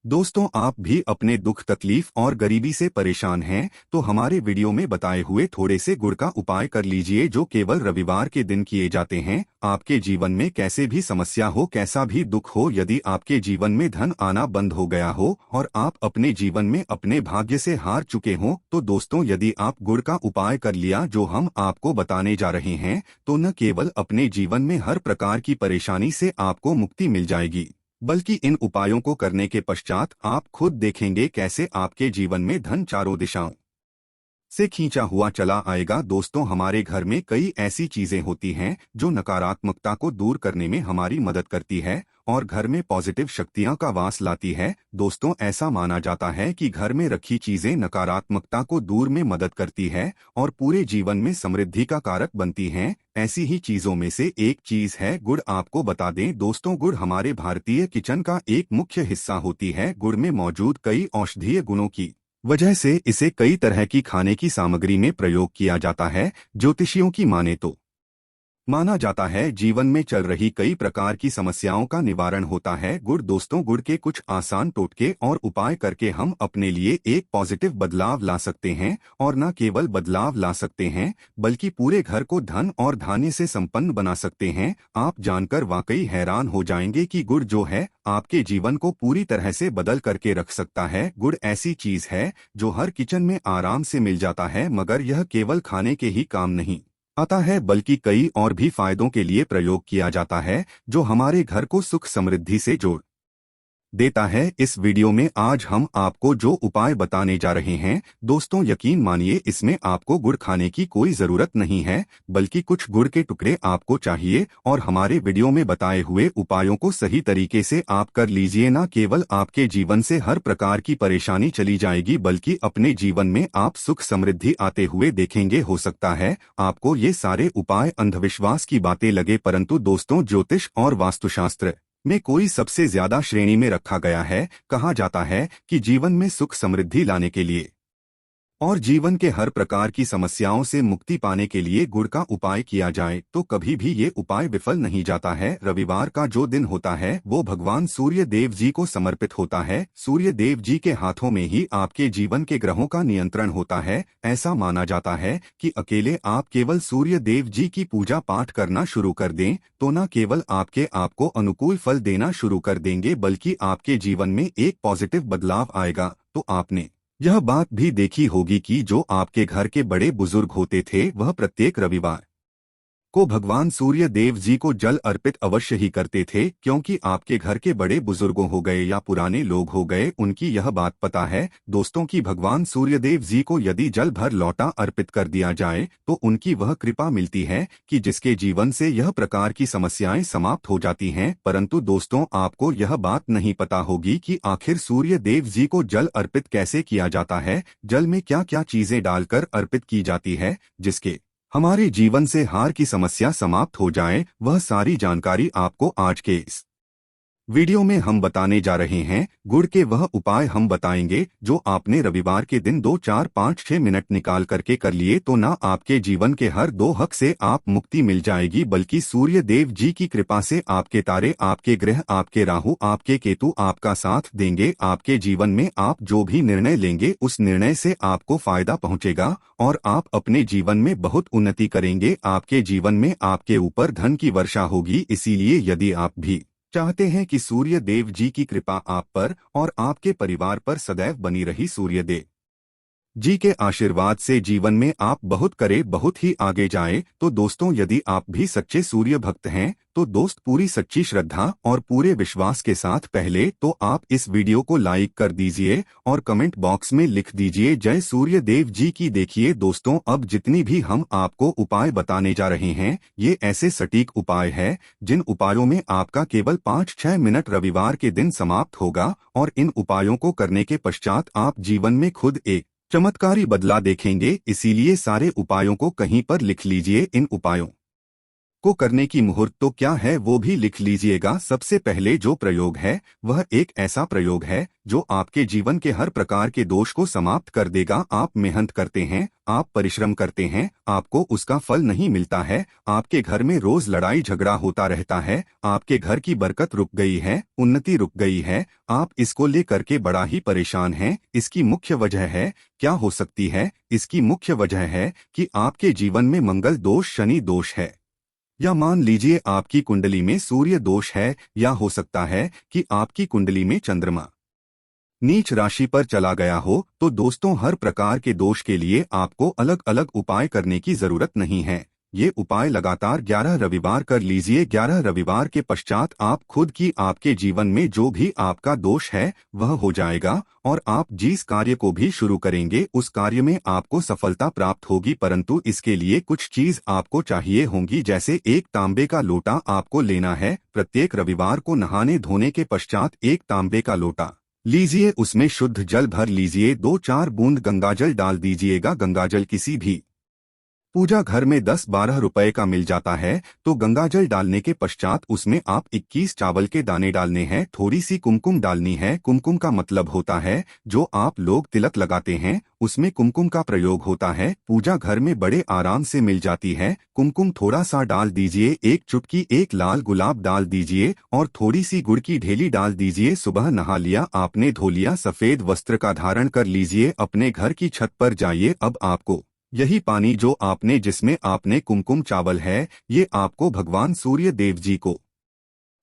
दोस्तों, आप भी अपने दुख तकलीफ और गरीबी से परेशान हैं तो हमारे वीडियो में बताए हुए थोड़े से गुड़ का उपाय कर लीजिए जो केवल रविवार के दिन किए जाते हैं। आपके जीवन में कैसे भी समस्या हो, कैसा भी दुख हो, यदि आपके जीवन में धन आना बंद हो गया हो और आप अपने जीवन में अपने भाग्य से हार चुके हों, तो दोस्तों यदि आप गुड़ का उपाय कर लिया जो हम आपको बताने जा रहे हैं, तो न केवल अपने जीवन में हर प्रकार की परेशानी से आपको मुक्ति मिल जाएगी, बल्कि इन उपायों को करने के पश्चात आप खुद देखेंगे कैसे आपके जीवन में धन चारों दिशाओं से खींचा हुआ चला आएगा। दोस्तों, हमारे घर में कई ऐसी चीजें होती हैं जो नकारात्मकता को दूर करने में हमारी मदद करती है और घर में पॉजिटिव शक्तियां का वास लाती है। दोस्तों, ऐसा माना जाता है कि घर में रखी चीजें नकारात्मकता को दूर में मदद करती है और पूरे जीवन में समृद्धि का कारक बनती हैं। ऐसी ही चीजों में से एक चीज है गुड़। आपको बता दें दोस्तों, गुड़ हमारे भारतीय किचन का एक मुख्य हिस्सा होती है। गुड़ में मौजूद कई औषधीय गुणों की वजह से इसे कई तरह की खाने की सामग्री में प्रयोग किया जाता है। ज्योतिषियों की माने तो माना जाता है जीवन में चल रही कई प्रकार की समस्याओं का निवारण होता है गुड़। दोस्तों, गुड़ के कुछ आसान टोटके और उपाय करके हम अपने लिए एक पॉजिटिव बदलाव ला सकते हैं और न केवल बदलाव ला सकते हैं बल्कि पूरे घर को धन और धान्य से संपन्न बना सकते हैं। आप जानकर वाकई हैरान हो जाएंगे कि गुड़ जो है आपके जीवन को पूरी तरह से बदल करके रख सकता है। गुड़ ऐसी चीज है जो हर किचन में आराम से मिल जाता है, मगर यह केवल खाने के ही काम नहीं आता है बल्कि कई और भी फायदों के लिए प्रयोग किया जाता है जो हमारे घर को सुख समृद्धि से जोड़ देता है। इस वीडियो में आज हम आपको जो उपाय बताने जा रहे हैं दोस्तों, यकीन मानिए इसमें आपको गुड़ खाने की कोई जरूरत नहीं है, बल्कि कुछ गुड़ के टुकड़े आपको चाहिए और हमारे वीडियो में बताए हुए उपायों को सही तरीके से आप कर लीजिए। न केवल आपके जीवन से हर प्रकार की परेशानी चली जाएगी बल्कि अपने जीवन में आप सुख समृद्धि आते हुए देखेंगे। हो सकता है आपको ये सारे उपाय अंधविश्वास की बातें लगे, परंतु दोस्तों ज्योतिष और वास्तुशास्त्र में कोई सबसे ज्यादा श्रेणी में रखा गया है। कहा जाता है कि जीवन में सुख समृद्धि लाने के लिए और जीवन के हर प्रकार की समस्याओं से मुक्ति पाने के लिए गुड़ का उपाय किया जाए तो कभी भी ये उपाय विफल नहीं जाता है। रविवार का जो दिन होता है वो भगवान सूर्य देव जी को समर्पित होता है। सूर्य देव जी के हाथों में ही आपके जीवन के ग्रहों का नियंत्रण होता है। ऐसा माना जाता है कि अकेले आप केवल सूर्य देव जी की पूजा पाठ करना शुरू कर दें तो न केवल आपको अनुकूल फल देना शुरू कर देंगे बल्कि आपके जीवन में एक पॉजिटिव बदलाव आएगा। तो आपने यह बात भी देखी होगी कि जो आपके घर के बड़े बुजुर्ग होते थे वह प्रत्येक रविवार को भगवान सूर्य देव जी को जल अर्पित अवश्य ही करते थे, क्योंकि आपके घर के बड़े बुजुर्गों हो गए या पुराने लोग हो गए उनकी यह बात पता है दोस्तों कि भगवान सूर्य देव जी को यदि जल भर लौटा अर्पित कर दिया जाए तो उनकी वह कृपा मिलती है कि जिसके जीवन से यह प्रकार की समस्याएं समाप्त हो जाती हैं। परंतु दोस्तों, आपको यह बात नहीं पता होगी कि आखिर सूर्य देव जी को जल अर्पित कैसे किया जाता है। जल में क्या क्या चीजें डालकर अर्पित की जाती है जिसके हमारे जीवन से हार की समस्या समाप्त हो जाए, वह सारी जानकारी आपको आज के इस वीडियो में हम बताने जा रहे हैं। गुड़ के वह उपाय हम बताएंगे जो आपने रविवार के दिन 2 4 5 6 मिनट निकाल करके कर लिए तो ना आपके जीवन के हर दो हक से आप मुक्ति मिल जाएगी बल्कि सूर्य देव जी की कृपा से आपके तारे, आपके ग्रह, आपके राहु, आपके केतु आपका साथ देंगे। आपके जीवन में आप जो भी निर्णय लेंगे उस निर्णय से आपको फायदा पहुंचेगा और आप अपने जीवन में बहुत उन्नति करेंगे। आपके जीवन में आपके ऊपर धन की वर्षा होगी। इसीलिए यदि आप भी चाहते हैं कि सूर्य देव जी की कृपा आप पर और आपके परिवार पर सदैव बनी रही, सूर्य देव जी के आशीर्वाद से जीवन में आप बहुत करे बहुत ही आगे जाएं, तो दोस्तों यदि आप भी सच्चे सूर्य भक्त हैं तो दोस्त पूरी सच्ची श्रद्धा और पूरे विश्वास के साथ पहले तो आप इस वीडियो को लाइक कर दीजिए और कमेंट बॉक्स में लिख दीजिए जय सूर्य देव जी की। देखिए दोस्तों, अब जितनी भी हम आपको उपाय बताने जा रहे हैं ये ऐसे सटीक उपाय है जिन उपायों में आपका केवल 5-6 मिनट रविवार के दिन समाप्त होगा और इन उपायों को करने के पश्चात आप जीवन में खुद एक चमत्कारी बदला देखेंगे। इसीलिए सारे उपायों को कहीं पर लिख लीजिए। इन उपायों आपको करने की मुहूर्त तो क्या है वो भी लिख लीजिएगा। सबसे पहले जो प्रयोग है वह एक ऐसा प्रयोग है जो आपके जीवन के हर प्रकार के दोष को समाप्त कर देगा। आप मेहनत करते हैं, आप परिश्रम करते हैं, आपको उसका फल नहीं मिलता है, आपके घर में रोज लड़ाई झगड़ा होता रहता है, आपके घर की बरकत रुक गई है, उन्नति रुक गई है, आप इसको लेकर के बड़ा ही परेशान हैं। इसकी मुख्य वजह है, क्या हो सकती है? इसकी मुख्य वजह है कि आपके जीवन में मंगल दोष, शनि दोष है, या मान लीजिए आपकी कुंडली में सूर्य दोष है, या हो सकता है कि आपकी कुंडली में चंद्रमा नीच राशि पर चला गया हो। तो दोस्तों, हर प्रकार के दोष के लिए आपको अलग अलग उपाय करने की जरूरत नहीं है। ये उपाय लगातार 11 रविवार कर लीजिए। 11 रविवार के पश्चात आप खुद की आपके जीवन में जो भी आपका दोष है वह हो जाएगा, और आप जिस कार्य को भी शुरू करेंगे उस कार्य में आपको सफलता प्राप्त होगी। परंतु इसके लिए कुछ चीज आपको चाहिए होंगी, जैसे एक तांबे का लोटा आपको लेना है। प्रत्येक रविवार को नहाने धोने के पश्चात एक तांबे का लोटा लीजिए, उसमें शुद्ध जल भर लीजिए, 2-4 बूंद गंगाजल डाल दीजिएगा। गंगाजल किसी भी पूजा घर में 10-12 रुपए का मिल जाता है। तो गंगाजल डालने के पश्चात उसमें आप 21 चावल के दाने डालने हैं। थोड़ी सी कुमकुम डालनी है। कुमकुम का मतलब होता है जो आप लोग तिलक लगाते हैं, उसमें कुमकुम का प्रयोग होता है। पूजा घर में बड़े आराम से मिल जाती है। कुमकुम थोड़ा सा डाल दीजिए, एक चुटकी एक लाल गुलाब डाल दीजिए, और थोड़ी सी गुड़ की ढेली डाल दीजिए। सुबह नहा लिया आपने, धो लिया, सफेद वस्त्र का धारण कर लीजिए, अपने घर की छत पर जाइए। अब आपको यही पानी जो आपने, जिसमें आपने कुमकुम चावल है, ये आपको भगवान सूर्य देव जी को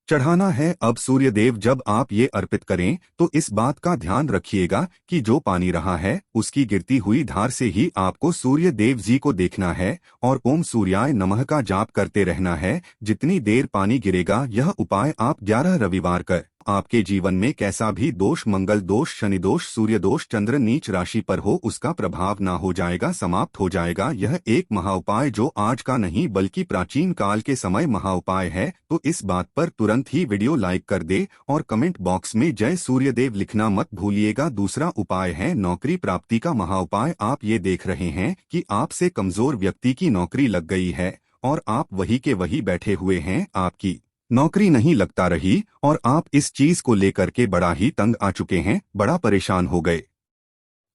चढ़ाना है। अब सूर्य देव जब आप ये अर्पित करें तो इस बात का ध्यान रखिएगा कि जो पानी रहा है उसकी गिरती हुई धार से ही आपको सूर्य देव जी को देखना है, और ओम सूर्याय नमः का जाप करते रहना है। जितनी देर पानी गिरेगा, यह उपाय आप 11 रविवार कर आपके जीवन में कैसा भी दोष, मंगल दोष, शनि दोष, सूर्य दोष, चंद्र नीच राशि पर हो, उसका प्रभाव ना हो जाएगा, समाप्त हो जाएगा। यह एक महाउपाय जो आज का नहीं बल्कि प्राचीन काल के समय महाउपाय है। तो इस बात पर तुरंत ही वीडियो लाइक कर दे और कमेंट बॉक्स में जय सूर्यदेव लिखना मत भूलिएगा। दूसरा उपाय है नौकरी प्राप्ति का महाउपाय। आप ये देख रहे हैं कि आपसे कमजोर व्यक्ति की नौकरी लग गई है और आप वही के वही बैठे हुए हैं, आपकी नौकरी नहीं लगता रही, और आप इस चीज को लेकर के बड़ा ही तंग आ चुके हैं, बड़ा परेशान हो गए।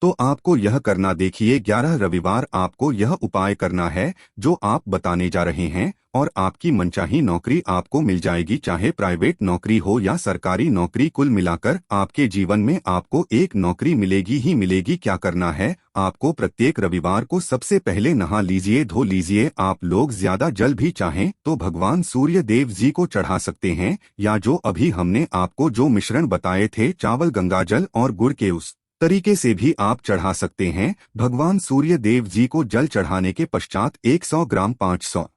तो आपको यह करना, देखिए 11 रविवार आपको यह उपाय करना है जो आप बताने जा रहे हैं, और आपकी मनचाही नौकरी आपको मिल जाएगी। चाहे प्राइवेट नौकरी हो या सरकारी नौकरी, कुल मिलाकर आपके जीवन में आपको एक नौकरी मिलेगी ही मिलेगी। क्या करना है, आपको प्रत्येक रविवार को सबसे पहले नहा लीजिए, धो लीजिए। आप लोग ज्यादा जल भी चाहें तो भगवान सूर्य देव जी को चढ़ा सकते हैं, या जो अभी हमने आपको जो मिश्रण बताए थे, चावल, गंगाजल और गुड़ के, उस तरीके से भी आप चढ़ा सकते हैं। भगवान सूर्य देव जी को जल चढ़ाने के पश्चात 100 ग्राम, 500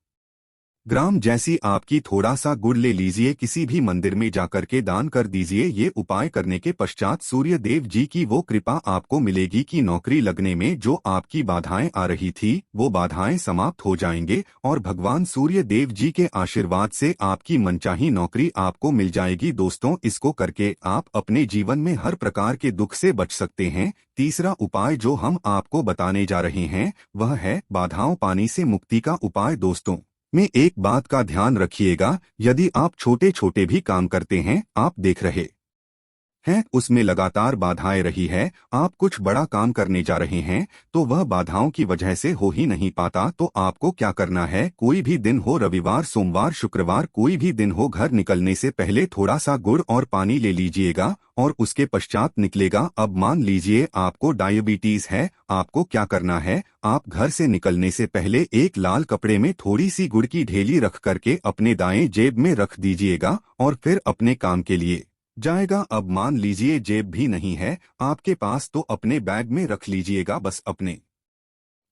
ग्राम जैसी आपकी थोड़ा सा गुड़ ले लीजिए, किसी भी मंदिर में जाकर के दान कर दीजिए। ये उपाय करने के पश्चात सूर्य देव जी की वो कृपा आपको मिलेगी कि नौकरी लगने में जो आपकी बाधाएं आ रही थी वो बाधाएं समाप्त हो जाएंगे, और भगवान सूर्य देव जी के आशीर्वाद से आपकी मनचाही नौकरी आपको मिल जाएगी। दोस्तों, इसको करके आप अपने जीवन में हर प्रकार के दुख से बच सकते हैं। तीसरा उपाय जो हम आपको बताने जा रहे हैं वह है बाधाओं पानी से मुक्ति का उपाय। दोस्तों, में एक बात का ध्यान रखिएगा, यदि आप छोटे छोटे भी काम करते हैं, आप देख रहे हैं उसमें लगातार बाधाएं रही है, आप कुछ बड़ा काम करने जा रहे हैं तो वह बाधाओं की वजह से हो ही नहीं पाता, तो आपको क्या करना है, कोई भी दिन हो, रविवार, सोमवार, शुक्रवार, कोई भी दिन हो, घर निकलने से पहले थोड़ा सा गुड़ और पानी ले लीजिएगा और उसके पश्चात निकलेगा। अब मान लीजिए आपको डायबिटीज है, आपको क्या करना है, आप घर से निकलने से पहले एक लाल कपड़े में थोड़ी सी गुड़ की ढेली रख करके अपने दाएं जेब में रख दीजिएगा और फिर अपने काम के लिए जाएगा। अब मान लीजिए जेब भी नहीं है आपके पास, तो अपने बैग में रख लीजिएगा। बस अपने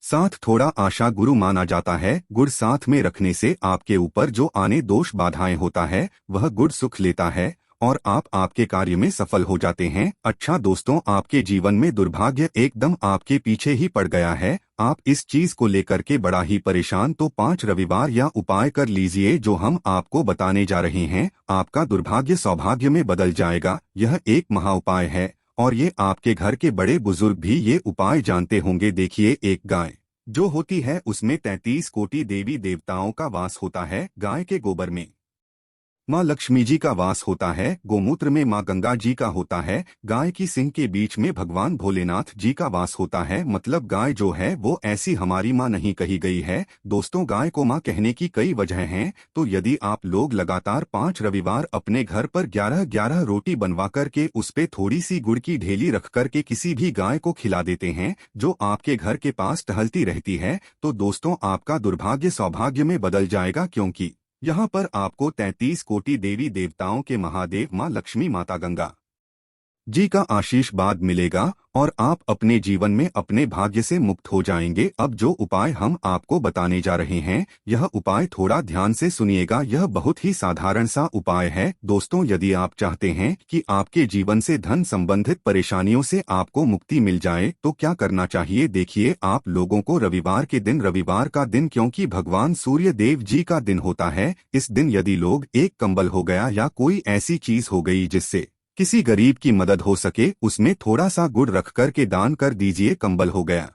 साथ थोड़ा आशा गुरु माना जाता है, गुड़ साथ में रखने से आपके ऊपर जो आने दोष बाधाएं होता है वह गुड़ सुख लेता है और आप आपके कार्य में सफल हो जाते हैं। अच्छा दोस्तों, आपके जीवन में दुर्भाग्य एकदम आपके पीछे ही पड़ गया है, आप इस चीज को लेकर के बड़ा ही परेशान, तो 5 रविवार या उपाय कर लीजिए जो हम आपको बताने जा रहे हैं। आपका दुर्भाग्य सौभाग्य में बदल जाएगा। यह एक महा उपाय है और ये आपके घर के बड़े बुजुर्ग भी ये उपाय जानते होंगे। देखिए, एक गाय जो होती है उसमें 33 कोटि देवी देवताओं का वास होता है। गाय के गोबर में माँ लक्ष्मी जी का वास होता है, गोमूत्र में माँ गंगा जी का होता है, गाय की सिंग के बीच में भगवान भोलेनाथ जी का वास होता है। मतलब गाय जो है वो ऐसी हमारी माँ नहीं कही गई है। दोस्तों, गाय को माँ कहने की कई वजह हैं। तो यदि आप लोग लगातार 5 रविवार अपने घर पर 11-11 रोटी बनवा करके उस पे थोड़ी सी गुड़ की ढेली रख करके किसी भी गाय को खिला देते हैं जो आपके घर के पास टहलती रहती है, तो दोस्तों आपका दुर्भाग्य सौभाग्य में बदल जाएगा, क्योंकि यहाँ पर आपको 33 कोटि देवी देवताओं के महादेव माँ लक्ष्मी माता गंगा जी का आशीर्वाद मिलेगा और आप अपने जीवन में अपने भाग्य से मुक्त हो जाएंगे। अब जो उपाय हम आपको बताने जा रहे हैं, यह उपाय थोड़ा ध्यान से सुनिएगा। यह बहुत ही साधारण सा उपाय है। दोस्तों, यदि आप चाहते हैं कि आपके जीवन से धन संबंधित परेशानियों से आपको मुक्ति मिल जाए तो क्या करना चाहिए, देखिए। आप लोगों को रविवार के दिन, रविवार का दिन क्योंकि भगवान सूर्य देव जी का दिन होता है, इस दिन यदि लोग एक कंबल हो गया या कोई ऐसी चीज हो गई जिससे किसी गरीब की मदद हो सके, उसमें थोड़ा सा गुड़ रख कर के दान कर दीजिए। कंबल हो गया,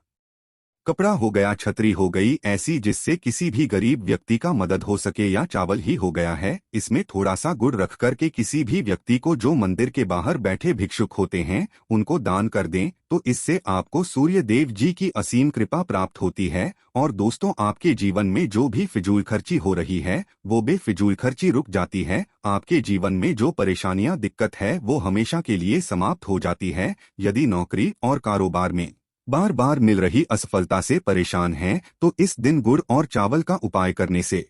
कपड़ा हो गया, छतरी हो गई ऐसी जिससे किसी भी गरीब व्यक्ति का मदद हो सके, या चावल ही हो गया है, इसमें थोड़ा सा गुड़ रख कर के किसी भी व्यक्ति को जो मंदिर के बाहर बैठे भिक्षुक होते हैं उनको दान कर दें, तो इससे आपको सूर्य देव जी की असीम कृपा प्राप्त होती है। और दोस्तों, आपके जीवन में जो भी फिजूल खर्ची हो रही है वो बेफिजूल खर्ची रुक जाती है। आपके जीवन में जो परेशानियां, दिक्कत है वो हमेशा के लिए समाप्त हो जाती है। यदि नौकरी और कारोबार में बार बार मिल रही असफलता से परेशान हैं, तो इस दिन गुड़ और चावल का उपाय करने से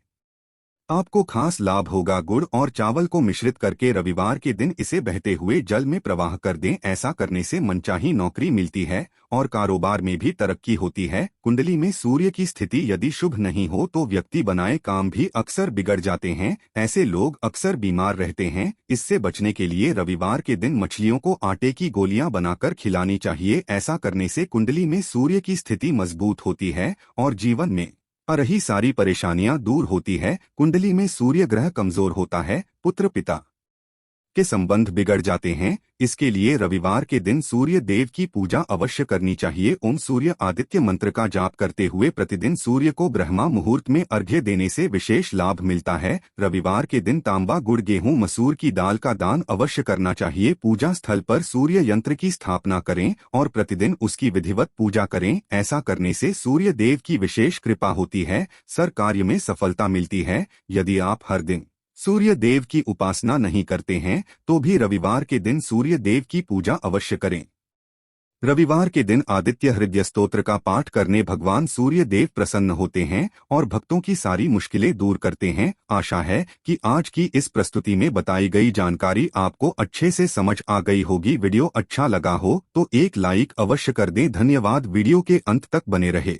आपको खास लाभ होगा। गुड़ और चावल को मिश्रित करके रविवार के दिन इसे बहते हुए जल में प्रवाह कर दें। ऐसा करने से मनचाही नौकरी मिलती है और कारोबार में भी तरक्की होती है। कुंडली में सूर्य की स्थिति यदि शुभ नहीं हो तो व्यक्ति बनाए काम भी अक्सर बिगड़ जाते हैं। ऐसे लोग अक्सर बीमार रहते हैं। इससे बचने के लिए रविवार के दिन मछलियों को आटे की गोलियां बनाकर खिलानी चाहिए। ऐसा करने से कुंडली में सूर्य की स्थिति मजबूत होती है और जीवन में आ रही सारी परेशानियां दूर होती है। कुंडली में सूर्य ग्रह कमजोर होता है, पुत्र पिता के संबंध बिगड़ जाते हैं। इसके लिए रविवार के दिन सूर्य देव की पूजा अवश्य करनी चाहिए। ओम सूर्य आदित्य मंत्र का जाप करते हुए प्रतिदिन सूर्य को ब्रह्मा मुहूर्त में अर्घ्य देने से विशेष लाभ मिलता है। रविवार के दिन तांबा, गुड़, गेहूं, मसूर की दाल का दान अवश्य करना चाहिए। पूजा स्थल पर सूर्य यंत्र की स्थापना करें और प्रतिदिन उसकी विधिवत पूजा करें। ऐसा करने से सूर्य देव की विशेष कृपा होती है, सर कार्य में सफलता मिलती है। यदि आप हर दिन सूर्य देव की उपासना नहीं करते हैं तो भी रविवार के दिन सूर्य देव की पूजा अवश्य करें। रविवार के दिन आदित्य हृदय स्तोत्र का पाठ करने भगवान सूर्य देव प्रसन्न होते हैं और भक्तों की सारी मुश्किलें दूर करते हैं। आशा है कि आज की इस प्रस्तुति में बताई गई जानकारी आपको अच्छे से समझ आ गई होगी। वीडियो अच्छा लगा हो तो एक लाइक अवश्य कर दें। धन्यवाद। वीडियो के अंत तक बने रहे।